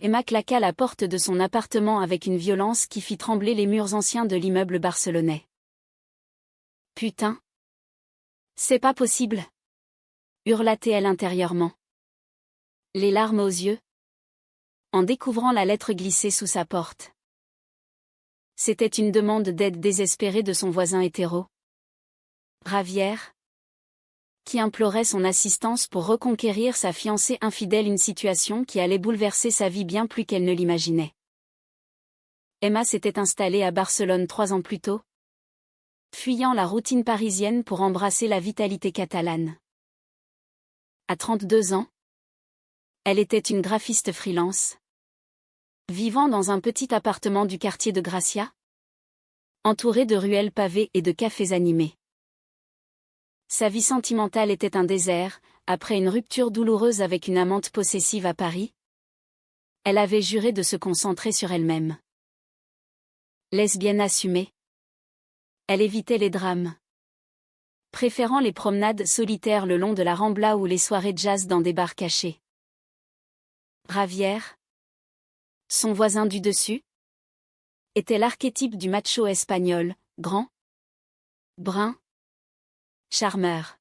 Emma claqua la porte de son appartement avec une violence qui fit trembler les murs anciens de l'immeuble barcelonais. Putain! C'est pas possible! Hurla-t-elle intérieurement. Les larmes aux yeux, en découvrant la lettre glissée sous sa porte. C'était une demande d'aide désespérée de son voisin hétéro, Javier, qui implorait son assistance pour reconquérir sa fiancée infidèle, une situation qui allait bouleverser sa vie bien plus qu'elle ne l'imaginait. Emma s'était installée à Barcelone 3 ans plus tôt, fuyant la routine parisienne pour embrasser la vitalité catalane. À 32 ans, elle était une graphiste freelance, vivant dans un petit appartement du quartier de Gracia, entourée de ruelles pavées et de cafés animés. Sa vie sentimentale était un désert. Après une rupture douloureuse avec une amante possessive à Paris, elle avait juré de se concentrer sur elle-même. Lesbienne assumée, elle évitait les drames, préférant les promenades solitaires le long de la Rambla ou les soirées jazz dans des bars cachés. Javier, son voisin du dessus, était l'archétype du macho espagnol, grand, brun, charmeur,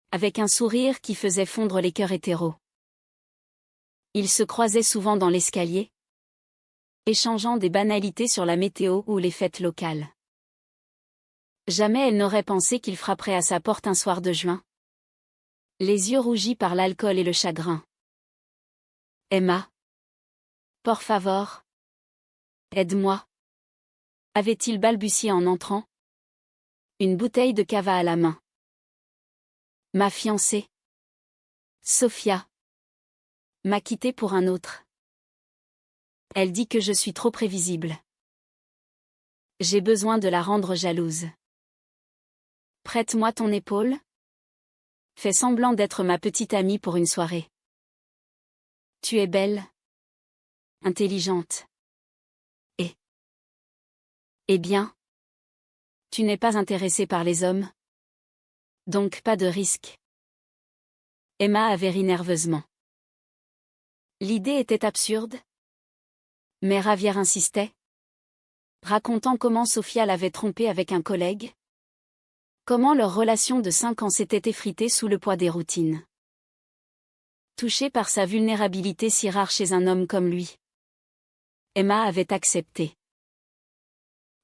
avec un sourire qui faisait fondre les cœurs hétéros. Ils se croisaient souvent dans l'escalier, échangeant des banalités sur la météo ou les fêtes locales. Jamais elle n'aurait pensé qu'il frapperait à sa porte un soir de juin, les yeux rougis par l'alcool et le chagrin. Emma, por favor, aide-moi, avait-il balbutié en entrant, une bouteille de cava à la main. Ma fiancée, Sofia, m'a quitté pour un autre. Elle dit que je suis trop prévisible. J'ai besoin de la rendre jalouse. Prête-moi ton épaule. Fais semblant d'être ma petite amie pour une soirée. Tu es belle, intelligente. Eh bien, tu n'es pas intéressée par les hommes. Donc pas de risque. Emma avait ri nerveusement. L'idée était absurde, mais Javier insistait, racontant comment Sofia l'avait trompé avec un collègue, comment leur relation de 5 ans s'était effritée sous le poids des routines. Touchée par sa vulnérabilité si rare chez un homme comme lui, Emma avait accepté.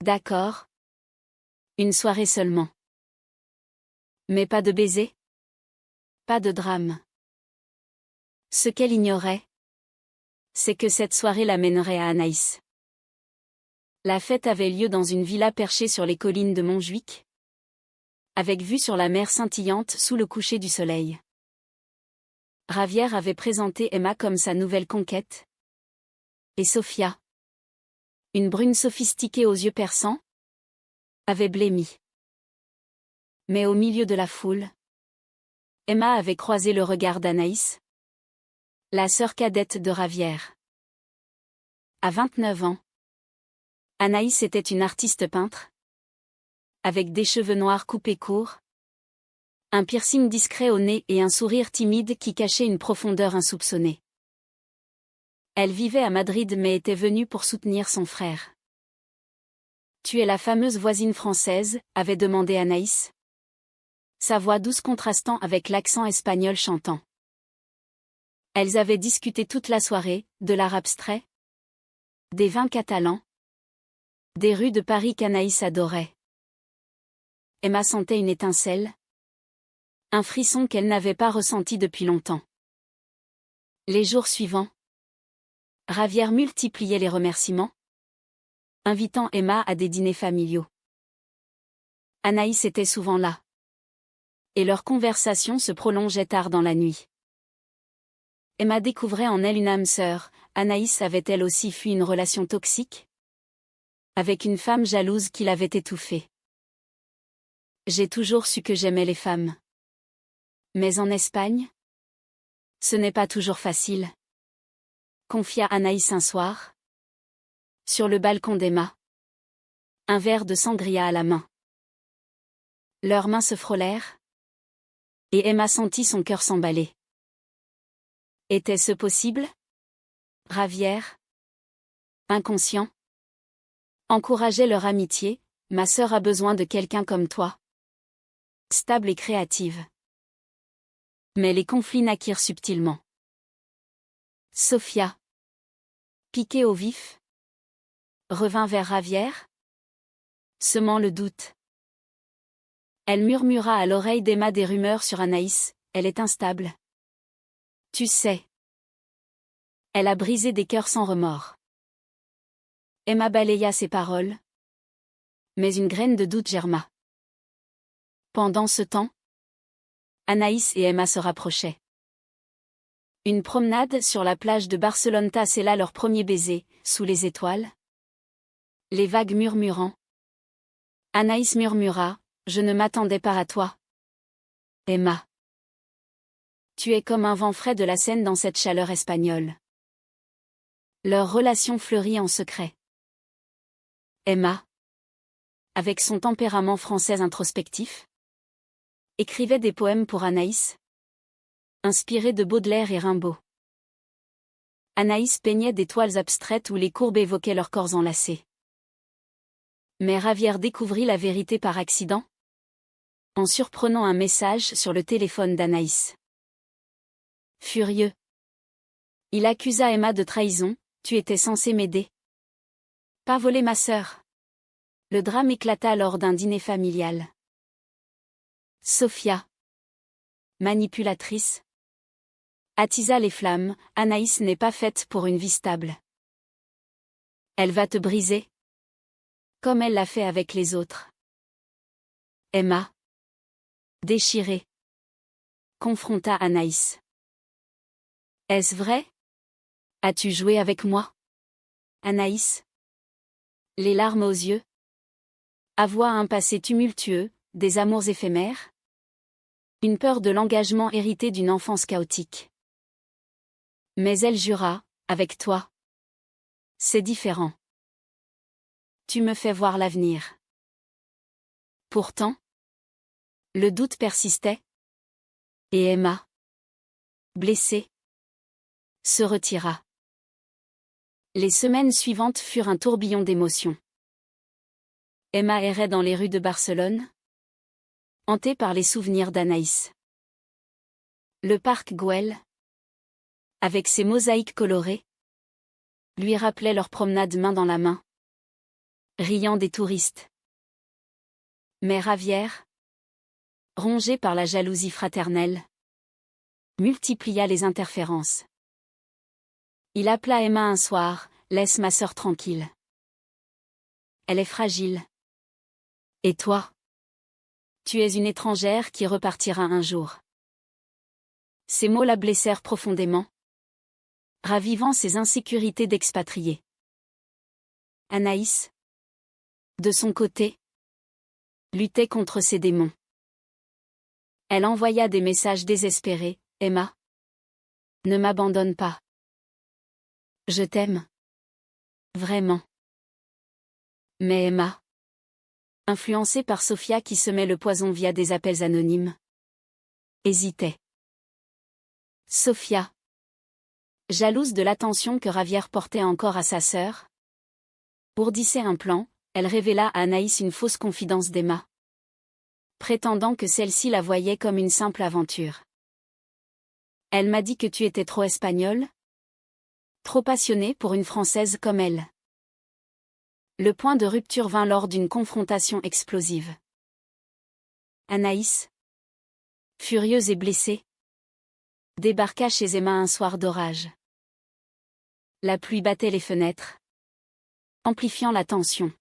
D'accord. Une soirée seulement. Mais pas de baiser. Pas de drame. Ce qu'elle ignorait, c'est que cette soirée l'amènerait à Anaïs. La fête avait lieu dans une villa perchée sur les collines de Montjuïc, avec vue sur la mer scintillante sous le coucher du soleil. Javier avait présenté Emma comme sa nouvelle conquête. Et Sofia, une brune sophistiquée aux yeux perçants, avait blêmi. Mais au milieu de la foule, Emma avait croisé le regard d'Anaïs, la sœur cadette de Javier. À 29 ans, Anaïs était une artiste peintre, avec des cheveux noirs coupés courts, un piercing discret au nez et un sourire timide qui cachait une profondeur insoupçonnée. Elle vivait à Madrid mais était venue pour soutenir son frère. « Tu es la fameuse voisine française ?» avait demandé Anaïs, sa voix douce contrastant avec l'accent espagnol chantant. Elles avaient discuté toute la soirée, de l'art abstrait, des vins catalans, des rues de Paris qu'Anaïs adorait. Emma sentait une étincelle, un frisson qu'elle n'avait pas ressenti depuis longtemps. Les jours suivants, Javier multipliait les remerciements, invitant Emma à des dîners familiaux. Anaïs était souvent là. Et leur conversation se prolongeait tard dans la nuit. Emma découvrait en elle une âme sœur. Anaïs avait elle aussi fui une relation toxique, avec une femme jalouse qui l'avait étouffée. J'ai toujours su que j'aimais les femmes. Mais en Espagne, ce n'est pas toujours facile, confia Anaïs un soir, sur le balcon d'Emma, un verre de sangria à la main. Leurs mains se frôlèrent, et Emma sentit son cœur s'emballer. Était-ce possible? Javier, inconscient, encourageait leur amitié. Ma sœur a besoin de quelqu'un comme toi. Stable et créative. Mais les conflits naquirent subtilement. Sofia, piquée au vif, revint vers Javier, semant le doute. Elle murmura à l'oreille d'Emma des rumeurs sur Anaïs, elle est instable. Tu sais. Elle a brisé des cœurs sans remords. Emma balaya ses paroles. Mais une graine de doute germa. Pendant ce temps, Anaïs et Emma se rapprochaient. Une promenade sur la plage de Barceloneta scella leur premier baiser, sous les étoiles. Les vagues murmurant. Anaïs murmura, je ne m'attendais pas à toi. Emma. Tu es comme un vent frais de la Seine dans cette chaleur espagnole. Leur relation fleurit en secret. Emma, avec son tempérament français introspectif, écrivait des poèmes pour Anaïs, inspirés de Baudelaire et Rimbaud. Anaïs peignait des toiles abstraites où les courbes évoquaient leurs corps enlacés. Mais Javier découvrit la vérité par accident, en surprenant un message sur le téléphone d'Anaïs. Furieux, il accusa Emma de trahison, tu étais censée m'aider. Pas voler ma sœur. Le drame éclata lors d'un dîner familial. Sofia, manipulatrice, attisa les flammes, Anaïs n'est pas faite pour une vie stable. Elle va te briser, comme elle l'a fait avec les autres. Emma, déchirée, confronta Anaïs. Est-ce vrai? As-tu joué avec moi? Anaïs, les larmes aux yeux, avoua un passé tumultueux, des amours éphémères, une peur de l'engagement hérité d'une enfance chaotique. Mais elle jura, avec toi. C'est différent. Tu me fais voir l'avenir. Pourtant, le doute persistait. Et Emma, blessée, se retira. Les semaines suivantes furent un tourbillon d'émotions. Emma errait dans les rues de Barcelone, hantée par les souvenirs d'Anaïs. Le parc Güell, avec ses mosaïques colorées, lui rappelait leur promenade main dans la main, riant des touristes. Mais Javier, rongé par la jalousie fraternelle, multiplia les interférences. Il appela Emma un soir, laisse ma sœur tranquille. Elle est fragile. Et toi? Tu es une étrangère qui repartira un jour. Ces mots la blessèrent profondément, ravivant ses insécurités d'expatriée. Anaïs, de son côté, luttait contre ses démons. Elle envoya des messages désespérés, Emma, ne m'abandonne pas. Je t'aime. Vraiment. Mais Emma, influencée par Sofia qui semait le poison via des appels anonymes, hésitait. Sofia, jalouse de l'attention que Javier portait encore à sa sœur, ourdissait un plan, elle révéla à Anaïs une fausse confidence d'Emma, prétendant que celle-ci la voyait comme une simple aventure. Elle m'a dit que tu étais trop espagnole, trop passionnée pour une Française comme elle. Le point de rupture vint lors d'une confrontation explosive. Anaïs, furieuse et blessée, débarqua chez Emma un soir d'orage. La pluie battait les fenêtres, amplifiant la tension.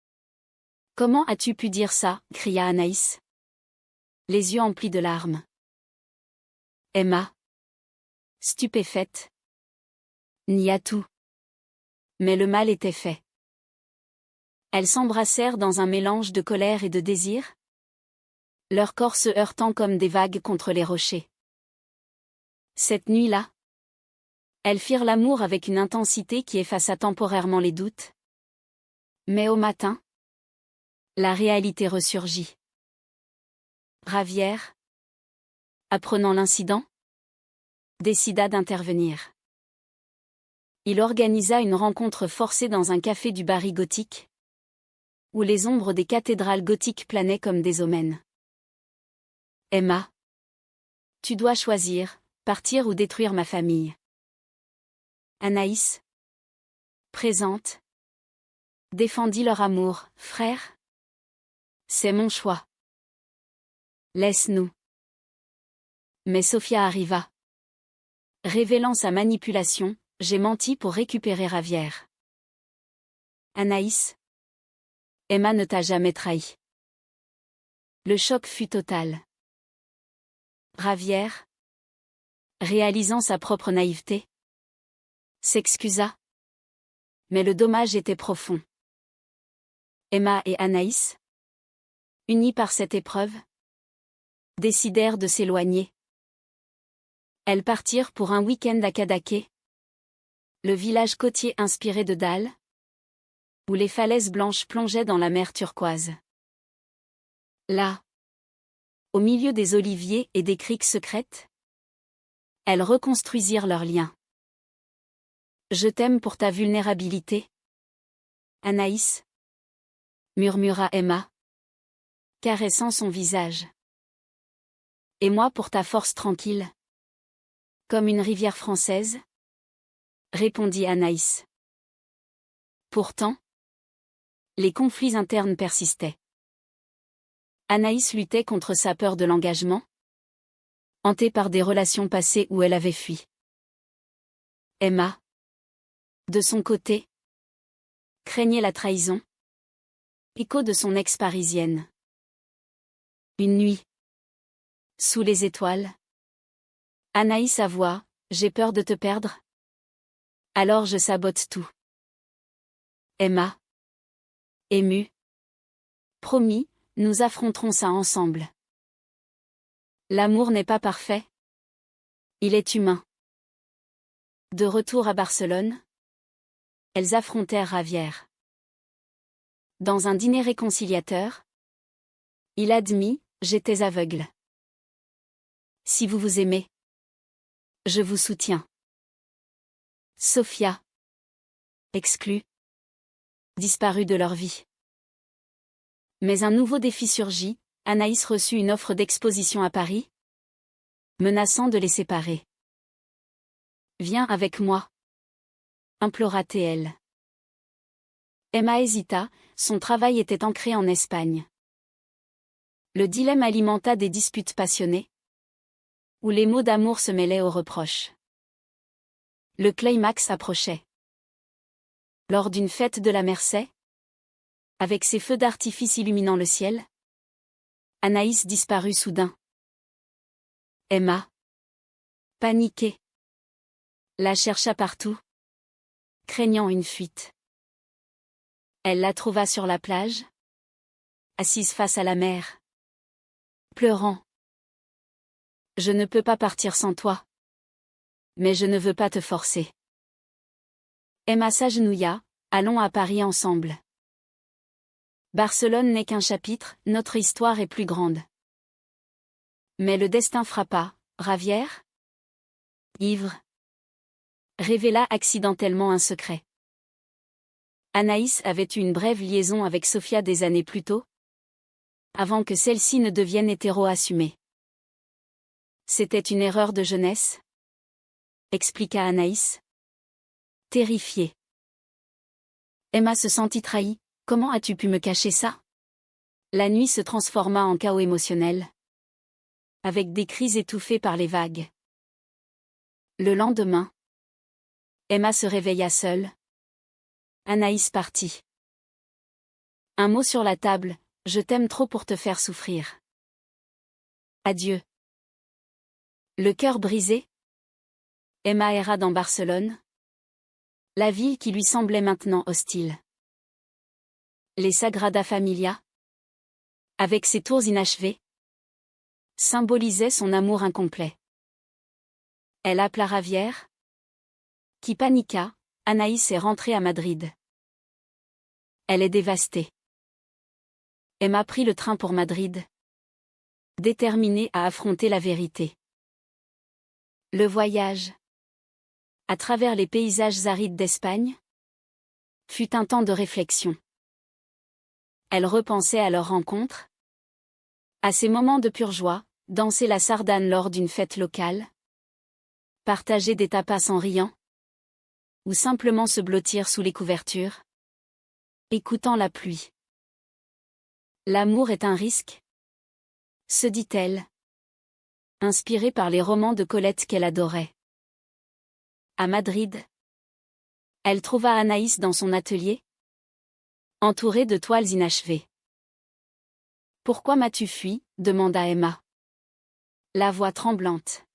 « Comment as-tu pu dire ça » cria Anaïs, les yeux emplis de larmes. Emma, stupéfaite, nia tout. Mais le mal était fait. Elles s'embrassèrent dans un mélange de colère et de désir, leurs corps se heurtant comme des vagues contre les rochers. Cette nuit-là, elles firent l'amour avec une intensité qui effaça temporairement les doutes. Mais au matin, la réalité ressurgit. Javier, apprenant l'incident, décida d'intervenir. Il organisa une rencontre forcée dans un café du Barry gothique, où les ombres des cathédrales gothiques planaient comme des omens. Emma. Tu dois choisir, partir ou détruire ma famille. Anaïs. Présente. Défendit leur amour, frère. C'est mon choix. Laisse-nous. Mais Sophia arriva. Révélant sa manipulation, j'ai menti pour récupérer Ravière. Anaïs. Emma ne t'a jamais trahi. Le choc fut total. Ravière, réalisant sa propre naïveté, s'excusa. Mais le dommage était profond. Emma et Anaïs, unis par cette épreuve, décidèrent de s'éloigner. Elles partirent pour un week-end à Cadaqués, le village côtier inspiré de Dalles, où les falaises blanches plongeaient dans la mer turquoise. Là, au milieu des oliviers et des criques secrètes, elles reconstruisirent leurs liens. Je t'aime pour ta vulnérabilité, Anaïs, murmura Emma, caressant son visage. Et moi pour ta force tranquille, comme une rivière française, répondit Anaïs. Pourtant, les conflits internes persistaient. Anaïs luttait contre sa peur de l'engagement, hantée par des relations passées où elle avait fui. Emma, de son côté, craignait la trahison, écho de son ex-parisienne. Une nuit, sous les étoiles, Anaïs avoua, j'ai peur de te perdre. Alors je sabote tout. Emma, émue, promis, nous affronterons ça ensemble. L'amour n'est pas parfait. Il est humain. De retour à Barcelone, elles affrontèrent Ravière. Dans un dîner réconciliateur, il admit, j'étais aveugle. Si vous vous aimez, je vous soutiens. Sophia, exclue, disparut de leur vie. Mais un nouveau défi surgit, Anaïs reçut une offre d'exposition à Paris, menaçant de les séparer. Viens avec moi, implora-t-elle. Emma hésita, son travail était ancré en Espagne. Le dilemme alimenta des disputes passionnées, où les mots d'amour se mêlaient aux reproches. Le climax approchait. Lors d'une fête de la Mercey, avec ses feux d'artifice illuminant le ciel, Anaïs disparut soudain. Emma, paniquée, la chercha partout, craignant une fuite. Elle la trouva sur la plage, assise face à la mer, pleurant. Je ne peux pas partir sans toi. Mais je ne veux pas te forcer. Emma s'agenouilla, allons à Paris ensemble. Barcelone n'est qu'un chapitre, notre histoire est plus grande. Mais le destin frappa, Ravière, ivre, révéla accidentellement un secret. Anaïs avait eu une brève liaison avec Sophia des années plus tôt, avant que celle-ci ne devienne hétéro-assumée. C'était une erreur de jeunesse, expliqua Anaïs, terrifiée. Emma se sentit trahie, comment as-tu pu me cacher ça? La nuit se transforma en chaos émotionnel, avec des cris étouffés par les vagues. Le lendemain, Emma se réveilla seule. Anaïs partit. Un mot sur la table, je t'aime trop pour te faire souffrir. Adieu. Le cœur brisé, Emma erra dans Barcelone, la ville qui lui semblait maintenant hostile. Les Sagrada Familia, avec ses tours inachevées, symbolisaient son amour incomplet. Elle appela Ravière, qui paniqua, Anaïs est rentrée à Madrid. Elle est dévastée. Emma prit le train pour Madrid, déterminée à affronter la vérité. Le voyage à travers les paysages arides d'Espagne? Fut un temps de réflexion. Elle repensait à leur rencontre, à ces moments de pure joie, danser la sardane lors d'une fête locale, partager des tapas en riant, ou simplement se blottir sous les couvertures, écoutant la pluie. L'amour est un risque, se dit-elle, inspirée par les romans de Colette qu'elle adorait. À Madrid, elle trouva Anaïs dans son atelier, entourée de toiles inachevées. « Pourquoi m'as-tu fui ?» demanda Emma. La voix tremblante.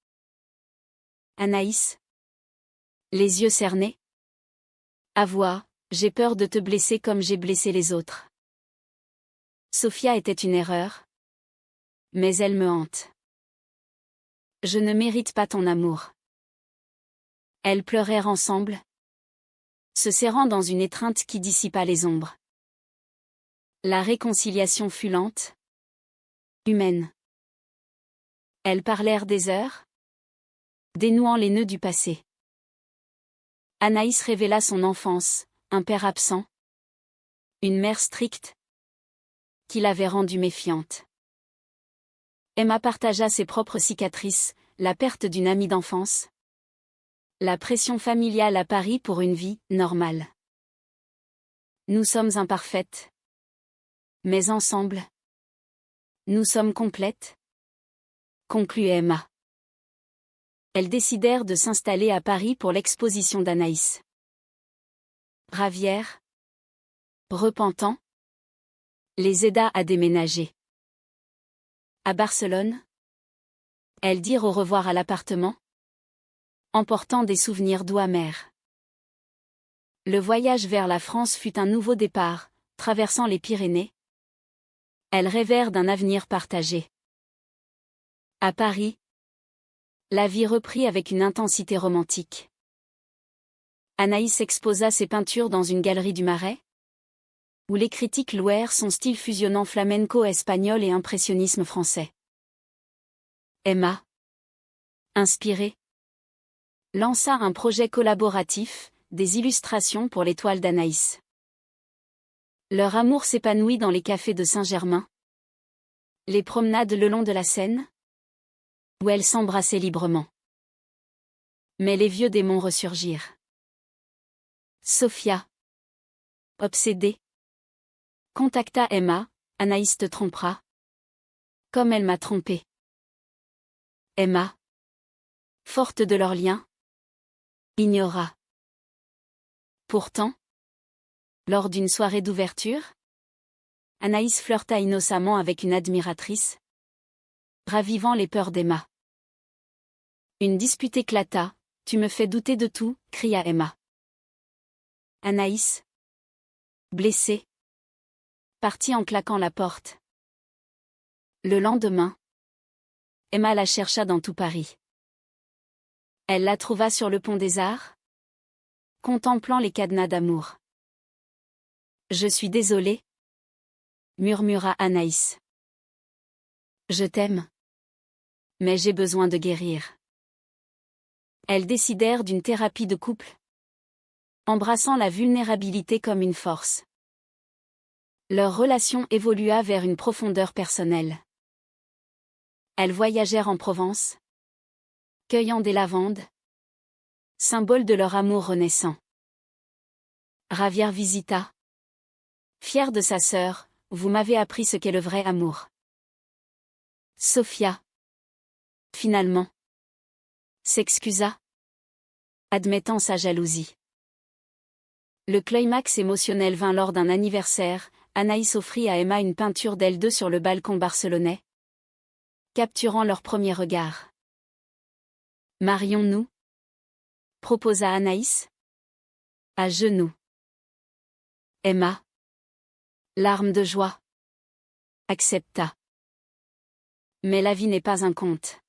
Anaïs, les yeux cernés. Avoua, j'ai peur de te blesser comme j'ai blessé les autres. Sofia était une erreur, mais elle me hante. Je ne mérite pas ton amour. Elles pleurèrent ensemble, se serrant dans une étreinte qui dissipa les ombres. La réconciliation fut lente, humaine. Elles parlèrent des heures, dénouant les nœuds du passé. Anaïs révéla son enfance, un père absent, une mère stricte, qui l'avait rendue méfiante. Emma partagea ses propres cicatrices, la perte d'une amie d'enfance, la pression familiale à Paris pour une vie normale. Nous sommes imparfaites, mais ensemble, nous sommes complètes, conclut Emma. Elles décidèrent de s'installer à Paris pour l'exposition d'Anaïs. Ravière, repentant, les aida à déménager. À Barcelone, elles dirent au revoir à l'appartement, emportant des souvenirs doux amers. Le voyage vers la France fut un nouveau départ, traversant les Pyrénées. Elles rêvèrent d'un avenir partagé. À Paris, la vie reprit avec une intensité romantique. Anaïs exposa ses peintures dans une galerie du Marais, où les critiques louèrent son style fusionnant flamenco espagnol et impressionnisme français. Emma, inspirée, lança un projet collaboratif, des illustrations pour les toiles d'Anaïs. Leur amour s'épanouit dans les cafés de Saint-Germain, les promenades le long de la Seine, où elles s'embrassaient librement. Mais les vieux démons ressurgirent. Sofia, obsédée, contacta Emma. Anaïs te trompera, comme elle m'a trompée. Emma, forte de leur lien, ignora. Pourtant, lors d'une soirée d'ouverture, Anaïs flirta innocemment avec une admiratrice, ravivant les peurs d'Emma. Une dispute éclata. « Tu me fais douter de tout » cria Emma. Anaïs, blessée, partit en claquant la porte. Le lendemain, Emma la chercha dans tout Paris. Elle la trouva sur le pont des Arts, contemplant les cadenas d'amour. « Je suis désolée, » murmura Anaïs. « Je t'aime, mais j'ai besoin de guérir. » Elles décidèrent d'une thérapie de couple, embrassant la vulnérabilité comme une force. Leur relation évolua vers une profondeur personnelle. Elles voyagèrent en Provence, cueillant des lavandes, symbole de leur amour renaissant. Ravière visita. Fière de sa sœur, « Vous m'avez appris ce qu'est le vrai amour. » Sofia, finalement, s'excusa, admettant sa jalousie. Le climax émotionnel vint lors d'un anniversaire. Anaïs offrit à Emma une peinture d'elles deux sur le balcon barcelonais, capturant leur premier regard. « Marions-nous » proposa Anaïs. À genoux. Emma, larme de joie, accepta. Mais la vie n'est pas un conte.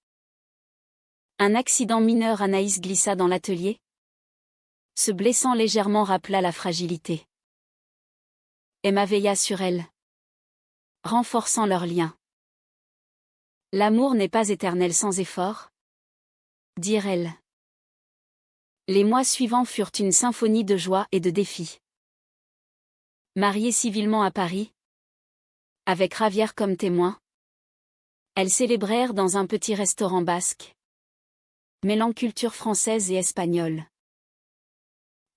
Un accident mineur. Anaïs glissa dans l'atelier, se blessant légèrement, rappela la fragilité. Emma veilla sur elle, renforçant leur lien. L'amour n'est pas éternel sans effort, dirent-elles. Les mois suivants furent une symphonie de joie et de défis. Mariée civilement à Paris, avec Javier comme témoin, elles célébrèrent dans un petit restaurant basque, mêlant culture française et espagnole.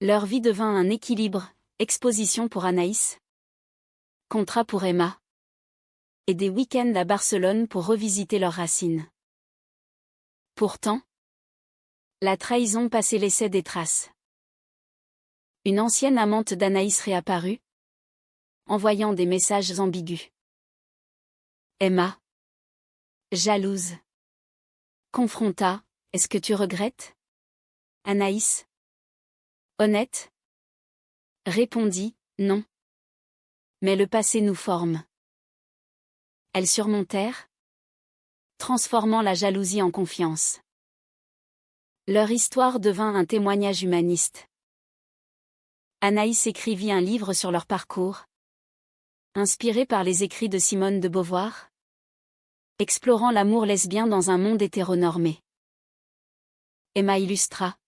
Leur vie devint un équilibre, exposition pour Anaïs, contrat pour Emma, et des week-ends à Barcelone pour revisiter leurs racines. Pourtant, la trahison passait laissait des traces. Une ancienne amante d'Anaïs réapparut, envoyant des messages ambigus. Emma, jalouse, confronta, est-ce que tu regrettes? Anaïs, honnête, répondit, non. Mais le passé nous forme. Elles surmontèrent, transformant la jalousie en confiance. Leur histoire devint un témoignage humaniste. Anaïs écrivit un livre sur leur parcours, inspiré par les écrits de Simone de Beauvoir, explorant l'amour lesbien dans un monde hétéronormé. Emma illustra,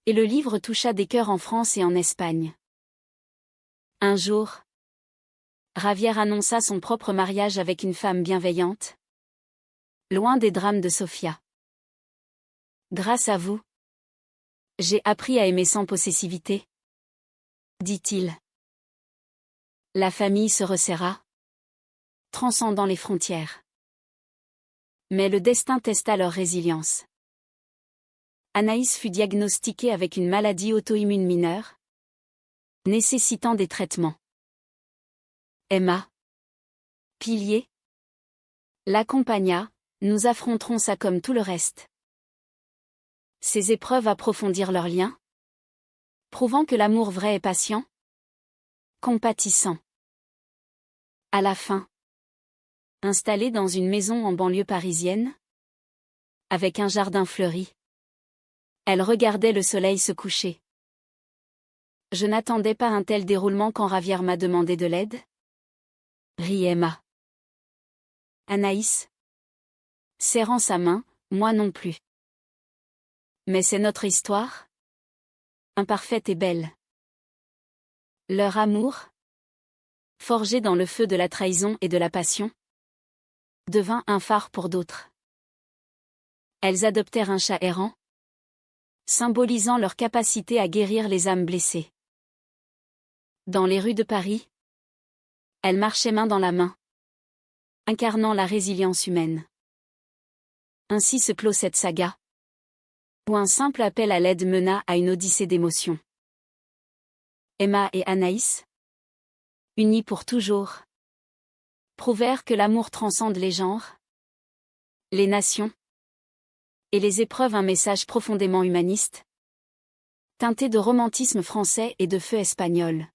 et le livre toucha des cœurs en France et en Espagne. Un jour, Javier annonça son propre mariage avec une femme bienveillante, loin des drames de Sofia. Grâce à vous, j'ai appris à aimer sans possessivité, dit-il. La famille se resserra, transcendant les frontières. Mais le destin testa leur résilience. Anaïs fut diagnostiquée avec une maladie auto-immune mineure, nécessitant des traitements. Emma, pilier, l'accompagna, nous affronterons ça comme tout le reste. Ces épreuves approfondirent leurs liens, prouvant que l'amour vrai est patient, compatissant. À la fin, installée dans une maison en banlieue parisienne, avec un jardin fleuri, elle regardait le soleil se coucher. Je n'attendais pas un tel déroulement quand Javier m'a demandé de l'aide, rit Emma. Anaïs, serrant sa main, moi non plus. Mais c'est notre histoire, imparfaite et belle. Leur amour, forgé dans le feu de la trahison et de la passion, devint un phare pour d'autres. Elles adoptèrent un chat errant, symbolisant leur capacité à guérir les âmes blessées. Dans les rues de Paris, elles marchaient main dans la main, incarnant la résilience humaine. Ainsi se clôt cette saga, où un simple appel à l'aide mena à une odyssée d'émotions. Emma et Anaïs, unies pour toujours, prouvèrent que l'amour transcende les genres, les nations, et les épreuves, un message profondément humaniste, teinté de romantisme français et de feu espagnol.